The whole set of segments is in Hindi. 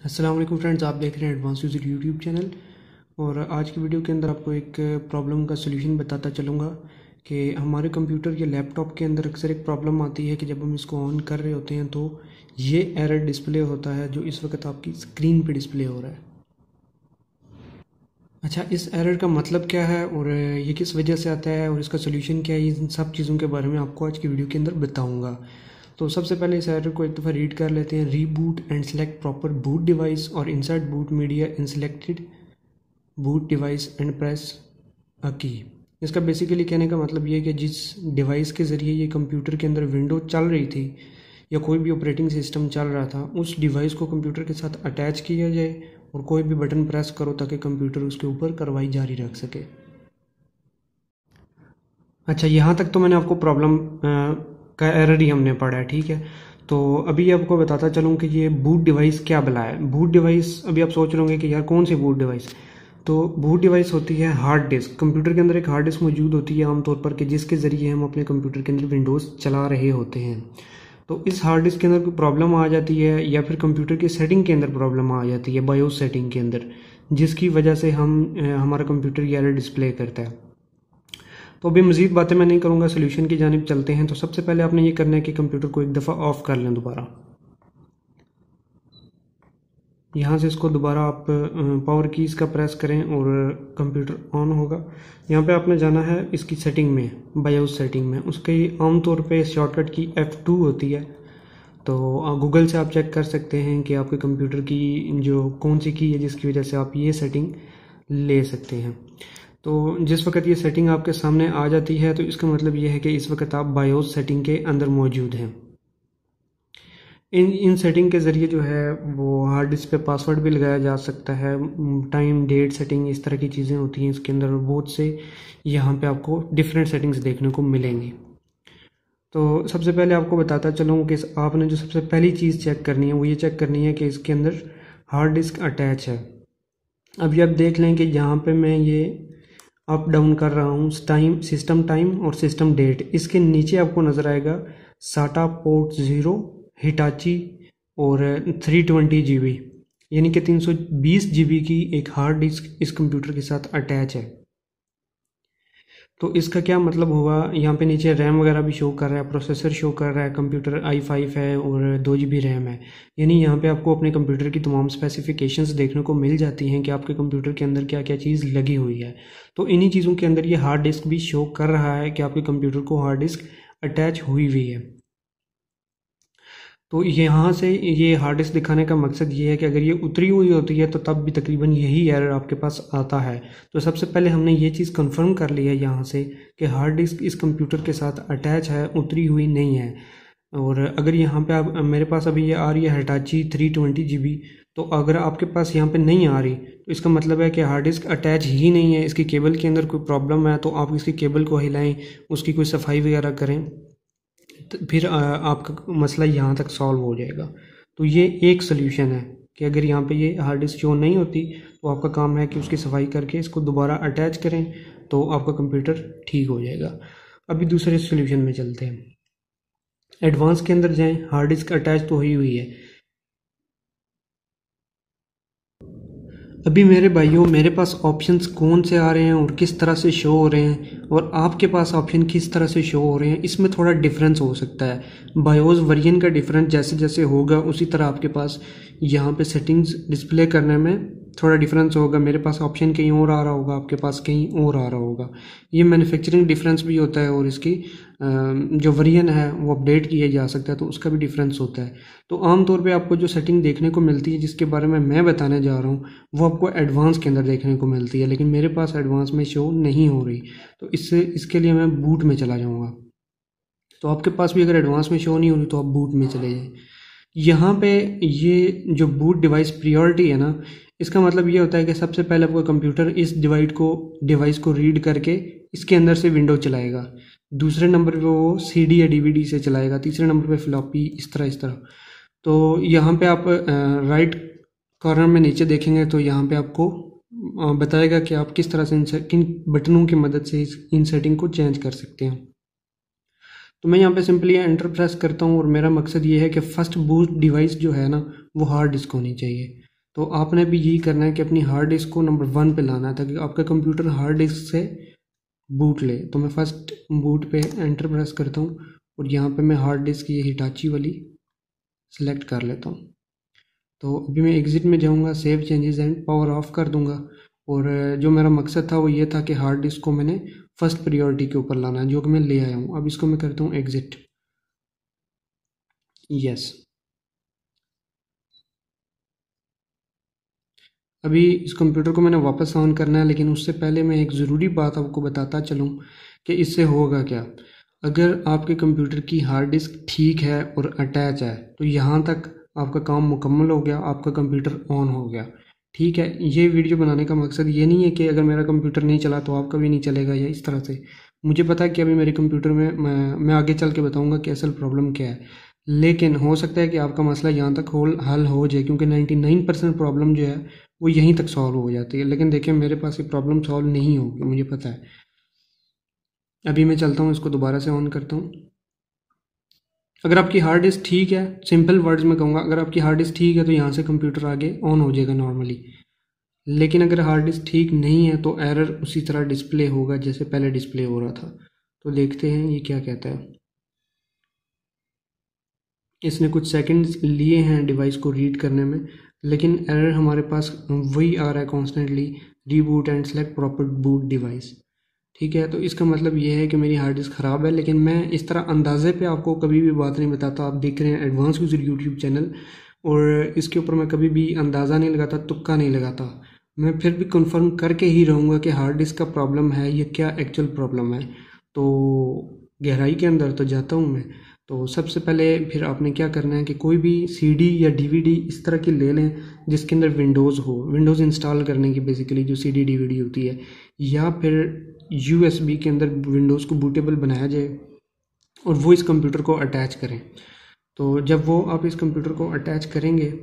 अस्सलाम वालेकुम फ्रेंड्स, आप देख रहे हैं एडवांस यूज़र यूट्यूब चैनल। और आज की वीडियो के अंदर आपको एक प्रॉब्लम का सलूशन बताता चलूँगा कि हमारे कंप्यूटर या लैपटॉप के अंदर अक्सर एक प्रॉब्लम आती है कि जब हम इसको ऑन कर रहे होते हैं तो ये एरर डिस्प्ले होता है जो इस वक्त आपकी स्क्रीन पे डिस्प्ले हो रहा है। अच्छा, इस एरर का मतलब क्या है और ये किस वजह से आता है और इसका सोल्यूशन क्या है, इन सब चीज़ों के बारे में आपको आज की वीडियो के अंदर बताऊंगा। तो सबसे पहले इस एरर को एक दफ़ा रीड कर लेते हैं। Reboot and select proper boot device और insert boot media in selected boot device and press a key. इसका बेसिकली कहने का मतलब ये है कि जिस डिवाइस के ज़रिए ये कंप्यूटर के अंदर विंडो चल रही थी या कोई भी ऑपरेटिंग सिस्टम चल रहा था, उस डिवाइस को कंप्यूटर के साथ अटैच किया जाए और कोई भी बटन प्रेस करो ताकि कंप्यूटर उसके ऊपर कार्रवाई जारी रख सके। अच्छा, यहाँ तक तो मैंने आपको प्रॉब्लम का एरर ही हमने पढ़ा है, ठीक है। तो अभी आपको बताता चलूँ कि ये बूट डिवाइस क्या भला है। बूट डिवाइस, अभी आप सोच रहे होंगे कि यार कौन सी बूट डिवाइस। तो बूट डिवाइस होती है हार्ड डिस्क। कंप्यूटर के अंदर एक हार्ड डिस्क मौजूद होती है आमतौर पर कि जिसके ज़रिए हम अपने कंप्यूटर के अंदर विंडोज़ चला रहे होते हैं। तो इस हार्ड डिस्क के अंदर कोई प्रॉब्लम आ जाती है या फिर कंप्यूटर की सेटिंग के अंदर प्रॉब्लम आ जाती है, बायोस सेटिंग के अंदर, जिसकी वजह से हमारा कंप्यूटर ये एरर डिस्प्ले करता है। तो अभी मज़ीद बातें मैं नहीं करूँगा, सोल्यूशन की जानिब चलते हैं। तो सबसे पहले आपने ये करना है कि कंप्यूटर को एक दफ़ा ऑफ़ कर लें दोबारा। यहाँ से इसको दोबारा आप पावर कीज़ का प्रेस करें और कंप्यूटर ऑन होगा। यहाँ पे आपने जाना है इसकी सेटिंग में, बायोस सेटिंग में। उसकी आमतौर पे शॉर्टकट की F2 होती है। तो गूगल से आप चेक कर सकते हैं कि आपके कंप्यूटर की जो कौन सी की है जिसकी वजह से आप ये सेटिंग ले सकते हैं। तो जिस वक्त ये सेटिंग आपके सामने आ जाती है तो इसका मतलब ये है कि इस वक्त आप बायोस सेटिंग के अंदर मौजूद हैं। इन सेटिंग के ज़रिए जो है वो हार्ड डिस्क पे पासवर्ड भी लगाया जा सकता है, टाइम डेट सेटिंग, इस तरह की चीज़ें होती हैं इसके अंदर। बहुत से यहाँ पे आपको डिफरेंट सेटिंग्स देखने को मिलेंगी। तो सबसे पहले आपको बताता चलूँ कि आपने जो सबसे पहली चीज़ चेक करनी है वो ये चेक करनी है कि इसके अंदर हार्ड डिस्क अटैच है। अभी आप देख लें कि यहाँ पे मैं ये अप डाउन कर रहा हूँ, टाइम, सिस्टम टाइम और सिस्टम डेट। इसके नीचे आपको नज़र आएगा साटा पोर्ट 0, हिटाची और 320 GB, यानी कि 320 GB की एक हार्ड डिस्क इस कंप्यूटर के साथ अटैच है। तो इसका क्या मतलब हुआ, यहाँ पे नीचे रैम वगैरह भी शो कर रहा है, प्रोसेसर शो कर रहा है, कंप्यूटर i5 है और 2 GB रैम है। यानी यहाँ पे आपको अपने कंप्यूटर की तमाम स्पेसिफिकेशंस देखने को मिल जाती हैं कि आपके कंप्यूटर के अंदर क्या क्या चीज़ लगी हुई है। तो इन्हीं चीज़ों के अंदर ये हार्ड डिस्क भी शो कर रहा है कि आपके कंप्यूटर को हार्ड डिस्क अटैच हुई हुई है। तो यहाँ से ये हार्ड डिस्क दिखाने का मकसद ये है कि अगर ये उतरी हुई होती है तो तब भी तकरीबन यही एरर आपके पास आता है। तो सबसे पहले हमने ये चीज़ कंफर्म कर ली है यहाँ से कि हार्ड डिस्क इस कंप्यूटर के साथ अटैच है, उतरी हुई नहीं है। और अगर यहाँ पे आप, मेरे पास अभी ये आ रही है हिटाची 320 GB, तो अगर आपके पास यहाँ पे नहीं आ रही तो इसका मतलब है कि हार्ड डिस्क अटैच ही नहीं है, इसकी केबल के अंदर कोई प्रॉब्लम है। तो आप इसकी केबल को हिलाएं, उसकी कोई सफाई वगैरह करें, तो फिर आपका मसला यहाँ तक सॉल्व हो जाएगा। तो ये एक सोल्यूशन है कि अगर यहाँ पे ये हार्ड डिस्क शो नहीं होती तो आपका काम है कि उसकी सफाई करके इसको दोबारा अटैच करें तो आपका कंप्यूटर ठीक हो जाएगा। अभी दूसरे सोल्यूशन में चलते हैं, एडवांस के अंदर जाएं। हार्ड डिस्क अटैच तो हुई हुई है। अभी मेरे भाइयों, मेरे पास ऑप्शंस कौन से आ रहे हैं और किस तरह से शो हो रहे हैं और आपके पास ऑप्शन किस तरह से शो हो रहे हैं, इसमें थोड़ा डिफरेंस हो सकता है। बायोस वेरिएंट का डिफरेंस जैसे जैसे होगा उसी तरह आपके पास यहाँ पे सेटिंग्स डिस्प्ले करने में थोड़ा डिफरेंस होगा। मेरे पास ऑप्शन कहीं और आ रहा होगा, आपके पास कहीं और आ रहा होगा। ये मैन्युफैक्चरिंग डिफरेंस भी होता है और इसकी जो वेरिएंट है वो अपडेट किया जा सकता है, तो उसका भी डिफरेंस होता है। तो आमतौर पे आपको जो सेटिंग देखने को मिलती है जिसके बारे में मैं बताने जा रहा हूँ वो आपको एडवांस के अंदर देखने को मिलती है, लेकिन मेरे पास एडवांस में शो नहीं हो रही। तो इसके लिए मैं बूट में चला जाऊँगा। तो आपके पास भी अगर एडवांस में शो नहीं हो रही तो आप बूट में चले जाएँ। यहाँ पे ये जो बूट डिवाइस प्रियोरिटी है ना, इसका मतलब ये होता है कि सबसे पहले आपका कंप्यूटर इस डिवाइस को रीड करके इसके अंदर से विंडो चलाएगा। दूसरे नंबर पे वो CD या DVD से चलाएगा। तीसरे नंबर पे फ्लॉपी, इस तरह। तो यहाँ पे आप राइट कॉर्नर में नीचे देखेंगे तो यहाँ पे आपको बताएगा कि आप किस तरह से किन बटनों की मदद से इन सेटिंग को चेंज कर सकते हैं। तो मैं यहाँ पे सिंपली एंटर प्रेस करता हूँ और मेरा मकसद ये है कि फर्स्ट बूट डिवाइस जो है ना वो हार्ड डिस्क होनी चाहिए। तो आपने भी यही करना है कि अपनी हार्ड डिस्क को नंबर 1 पे लाना है ताकि आपका कंप्यूटर हार्ड डिस्क से बूट ले। तो मैं फर्स्ट बूट पे एंटर प्रेस करता हूँ और यहाँ पे मैं हार्ड डिस्क ये हिटाची वाली सेलेक्ट कर लेता हूँ। तो अभी मैं एग्ज़िट में जाऊँगा, save changes and power of कर दूँगा। और जो मेरा मकसद था वो ये था कि हार्ड डिस्क को मैंने फर्स्ट प्रायोरिटी के ऊपर लाना है, जो कि मैं ले आया हूँ। अब इसको मैं करता हूँ एग्ज़िट, यस। अभी इस कंप्यूटर को मैंने वापस ऑन करना है, लेकिन उससे पहले मैं एक ज़रूरी बात आपको बताता चलूँ कि इससे होगा क्या। अगर आपके कंप्यूटर की हार्ड डिस्क ठीक है और अटैच है तो यहाँ तक आपका काम मुकम्मल हो गया, आपका कंप्यूटर ऑन हो गया। ठीक है, ये वीडियो बनाने का मकसद ये नहीं है कि अगर मेरा कंप्यूटर नहीं चला तो आपका भी नहीं चलेगा या इस तरह से। मुझे पता है कि अभी मेरे कंप्यूटर में मैं आगे चल के बताऊँगा कि असल प्रॉब्लम क्या है, लेकिन हो सकता है कि आपका मसला यहाँ तक हल हो जाए, क्योंकि 99% प्रॉब्लम जो है वो यहीं तक सॉल्व हो जाती है। लेकिन देखिए मेरे पास ये प्रॉब्लम सॉल्व नहीं होगी, मुझे पता है। अभी मैं चलता हूँ, इसको दोबारा से ऑन करता हूँ। अगर आपकी हार्ड डिस्क ठीक है, सिंपल वर्ड्स में कहूँगा, अगर आपकी हार्ड डिस्क ठीक है तो यहाँ से कंप्यूटर आगे ऑन हो जाएगा नॉर्मली। लेकिन अगर हार्ड डिस्क ठीक नहीं है तो एरर उसी तरह डिस्प्ले होगा जैसे पहले डिस्प्ले हो रहा था। तो देखते हैं ये क्या कहता है। इसने कुछ सेकंड्स लिए हैं डिवाइस को रीड करने में, लेकिन एरर हमारे पास वही आ रहा है constantly, reboot and select proper boot device. ठीक है, तो इसका मतलब ये है कि मेरी हार्ड डिस्क ख़राब है। लेकिन मैं इस तरह अंदाजे पे आपको कभी भी बात नहीं बताता। आप देख रहे हैं एडवांस यूज़र यूट्यूब चैनल, और इसके ऊपर मैं कभी भी अंदाज़ा नहीं लगाता, तुक्का नहीं लगाता। मैं फिर भी कंफर्म करके ही रहूँगा कि हार्ड डिस्क का प्रॉब्लम है या क्या एक्चुअल प्रॉब्लम है। तो गहराई के अंदर तो जाता हूँ मैं। तो सबसे पहले फिर आपने क्या करना है कि कोई भी सीडी या डीवीडी इस तरह की ले लें जिसके अंदर विंडोज़ हो, विंडोज़ इंस्टॉल करने की बेसिकली जो सीडी डीवीडी होती है, या फिर यूएसबी के अंदर विंडोज़ को बूटेबल बनाया जाए और वो इस कंप्यूटर को अटैच करें। तो जब वो आप इस कंप्यूटर को अटैच करेंगे,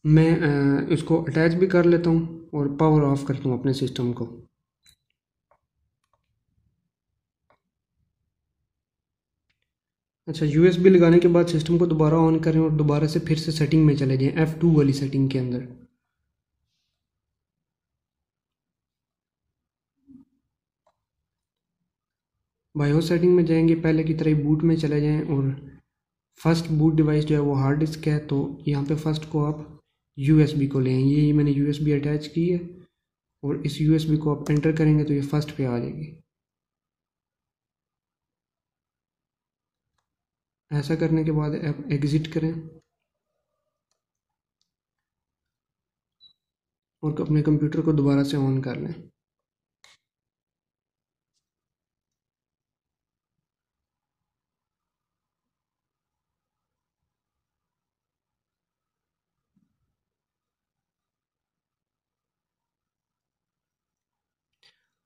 मैं इसको अटैच भी कर लेता हूँ और पावर ऑफ करता हूँ अपने सिस्टम को। अच्छा, यूएसबी लगाने के बाद सिस्टम को दोबारा ऑन करें और दोबारा से फिर से सेटिंग में चले जाएं, F2 वाली सेटिंग के अंदर। बायोस सेटिंग में जाएंगे, पहले की तरह बूट में चले जाएं और फर्स्ट बूट डिवाइस जो है वो हार्ड डिस्क है। तो यहाँ पे फर्स्ट को आप यूएसबी को लें, ये मैंने यूएसबी अटैच की है और इस यूएसबी को आप एंटर करेंगे तो ये फर्स्ट पे आ जाएगी। ऐसा करने के बाद आप एग्ज़िट करें और अपने कंप्यूटर को दोबारा से ऑन कर लें।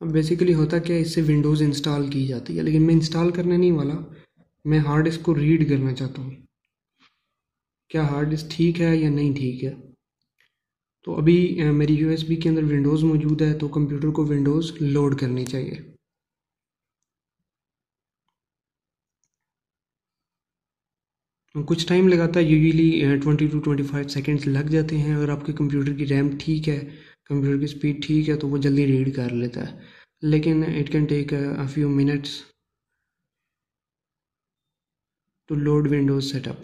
अब बेसिकली होता क्या है, इससे विंडोज़ इंस्टॉल की जाती है, लेकिन मैं इंस्टॉल करने नहीं वाला, मैं हार्ड डिस्क को रीड करना चाहता हूँ क्या हार्ड डिस्क ठीक है या नहीं ठीक है। तो अभी मेरी यूएसबी के अंदर विंडोज़ मौजूद है, तो कंप्यूटर को विंडोज़ लोड करनी चाहिए। कुछ टाइम लगाता है, यूजुअली 20 to 25 सेकेंड्स लग जाते हैं। अगर आपके कंप्यूटर की रैम ठीक है, कंप्यूटर की स्पीड ठीक है, तो वो जल्दी रीड कर लेता है। लेकिन it can take a few minutes to load Windows setup.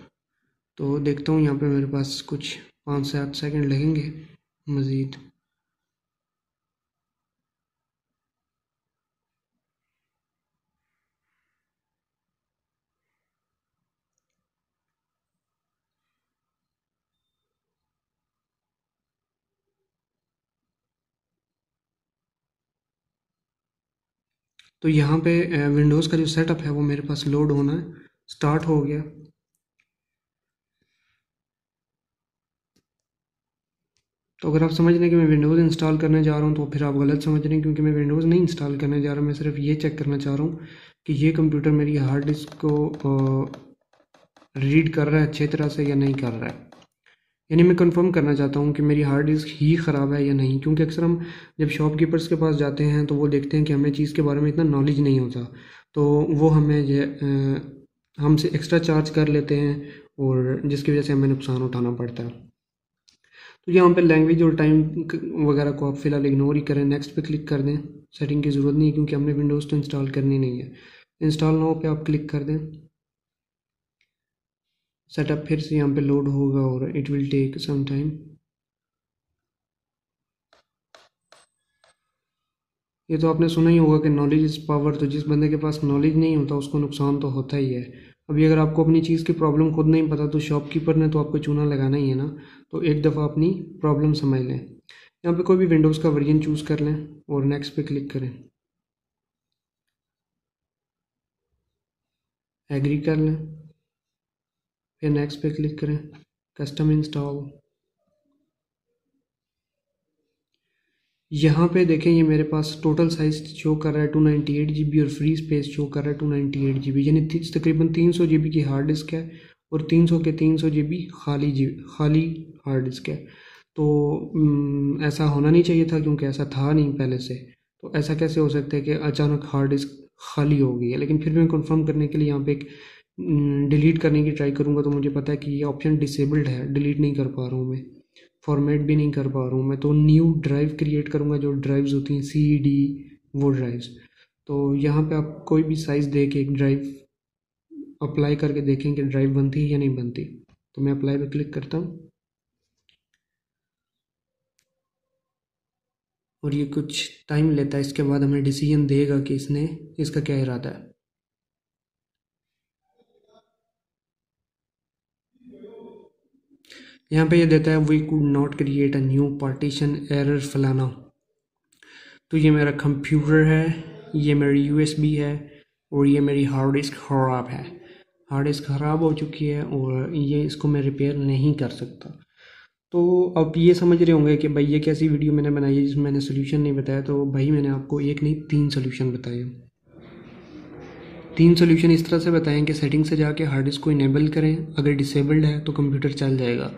तो देखता हूँ यहाँ पे मेरे पास कुछ 5 से 8 सेकेंड लगेंगे मज़ीद। तो यहाँ पे विंडोज़ का जो सेटअप है वो मेरे पास लोड होना स्टार्ट हो गया। तो अगर आप समझ रहे हैं कि मैं विंडोज़ इंस्टॉल करने जा रहा हूँ तो फिर आप गलत समझ रहे हैं, क्योंकि मैं विंडोज़ नहीं इंस्टॉल करने जा रहा हूँ। मैं सिर्फ ये चेक करना चाह रहा हूँ कि ये कंप्यूटर मेरी हार्ड डिस्क को रीड कर रहा है अच्छे तरह से या नहीं कर रहा है। यानी मैं कंफर्म करना चाहता हूँ कि मेरी हार्ड डिस्क ही ख़राब है या नहीं, क्योंकि अक्सर हम जब शॉपकीपर्स के पास जाते हैं तो वो देखते हैं कि हमें चीज़ के बारे में इतना नॉलेज नहीं होता, तो वो हमें हमसे एक्स्ट्रा चार्ज कर लेते हैं और जिसकी वजह से हमें नुकसान उठाना पड़ता है। तो यहाँ पे लैंग्वेज और टाइम वगैरह को आप फिलहाल इग्नोर ही करें, नेक्स्ट पे क्लिक कर दें। सेटिंग की ज़रूरत नहीं है क्योंकि हमने विंडोज़ तो इंस्टॉल करनी नहीं है। इंस्टॉल नाउ पे आप क्लिक कर दें। सेटअप फिर से यहाँ पे लोड होगा और it will take some time. ये तो आपने सुना ही होगा कि नॉलेज इज़ पावर। तो जिस बंदे के पास नॉलेज नहीं होता उसको नुकसान तो होता ही है। अभी अगर आपको अपनी चीज़ की प्रॉब्लम खुद नहीं पता तो शॉपकीपर ने तो आपको चूना लगाना ही है ना। तो एक दफ़ा अपनी प्रॉब्लम समझ लें। यहाँ पे कोई भी विंडोज़ का वर्जन चूज़ कर लें और नेक्स्ट पे क्लिक करें। एग्री कर लें, फिर नेक्स्ट पे क्लिक करें। Custom install. यहाँ पे देखें ये मेरे पास टोटल साइज शो कर रहा है 298 GB और फ्री स्पेस शो कर रहा है 298 GB, यानी तकरीबन 300 GB की हार्ड डिस्क है और 300 के 300 GB खाली हार्ड डिस्क है। तो ऐसा होना नहीं चाहिए था क्योंकि ऐसा था नहीं पहले से। तो ऐसा कैसे हो सकता है कि अचानक हार्ड डिस्क खाली हो गई है। लेकिन फिर मैं कंफर्म करने के लिए यहाँ पे एक डिलीट करने की ट्राई करूँगा तो मुझे पता है कि ये ऑप्शन डिसेबल्ड है, डिलीट नहीं कर पा रहा हूँ मैं, फॉर्मेट भी नहीं कर पा रहा हूँ मैं। तो न्यू ड्राइव क्रिएट करूँगा, जो ड्राइव्स होती हैं सी डी वो ड्राइव्स। तो यहाँ पे आप कोई भी साइज़ दे के एक ड्राइव अप्लाई करके देखें कि ड्राइव बनती है या नहीं बनती। तो मैं अप्लाई पे क्लिक करता हूँ और ये कुछ टाइम लेता है। इसके बाद हमें डिसीजन देगा कि इसने इसका क्या इरादा है। यहाँ पे ये देता है we could not create a new partition, error फलाना। तो ये मेरा कंप्यूटर है, ये मेरी यूएसबी है और ये मेरी हार्ड डिस्क ख़राब है। हार्ड डिस्क ख़राब हो चुकी है और ये इसको मैं रिपेयर नहीं कर सकता। तो आप ये समझ रहे होंगे कि भाई ये कैसी वीडियो मैंने बनाई है जिसमें मैंने सोल्यूशन नहीं बताया। तो भाई मैंने आपको एक नहीं 3 सोल्यूशन बताए। 3 सोल्यूशन इस तरह से बताएं कि सेटिंग से जाके हार्ड डिस्क को इनेबल करें, अगर डिसेबल्ड है तो कंप्यूटर चल जाएगा।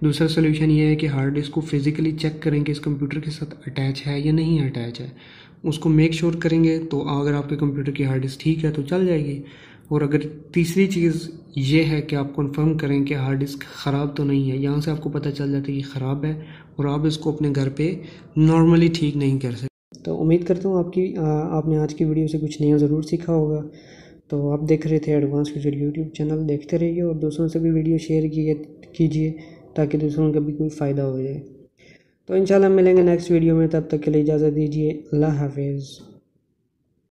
दूसरा सोल्यूशन ये है कि हार्ड डिस्क को फिज़िकली चेक करें कि इस कंप्यूटर के साथ अटैच है या नहीं अटैच है। उसको मेक श्योर करेंगे तो अगर आपके कंप्यूटर की हार्ड डिस्क ठीक है तो चल जाएगी। और अगर तीसरी चीज़ ये है कि आप कंफर्म करें कि हार्ड डिस्क ख़राब तो नहीं है। यहाँ से आपको पता चल जाता है कि ख़राब है और आप इसको अपने घर पे नॉर्मली ठीक नहीं कर सकते। तो उम्मीद करता हूँ आपने आज की वीडियो से कुछ नया ज़रूर सीखा होगा। तो आप देख रहे थे एडवांस फ्यूचर यूट्यूब चैनल, देखते रहिए और दूसरों से भी वीडियो शेयर कीजिए ताकि दूसरों का भी कोई फ़ायदा हो जाए। तो इंशाल्लाह मिलेंगे नेक्स्ट वीडियो में, तब तक के लिए इजाज़त दीजिए। अल्लाह हाफिज़।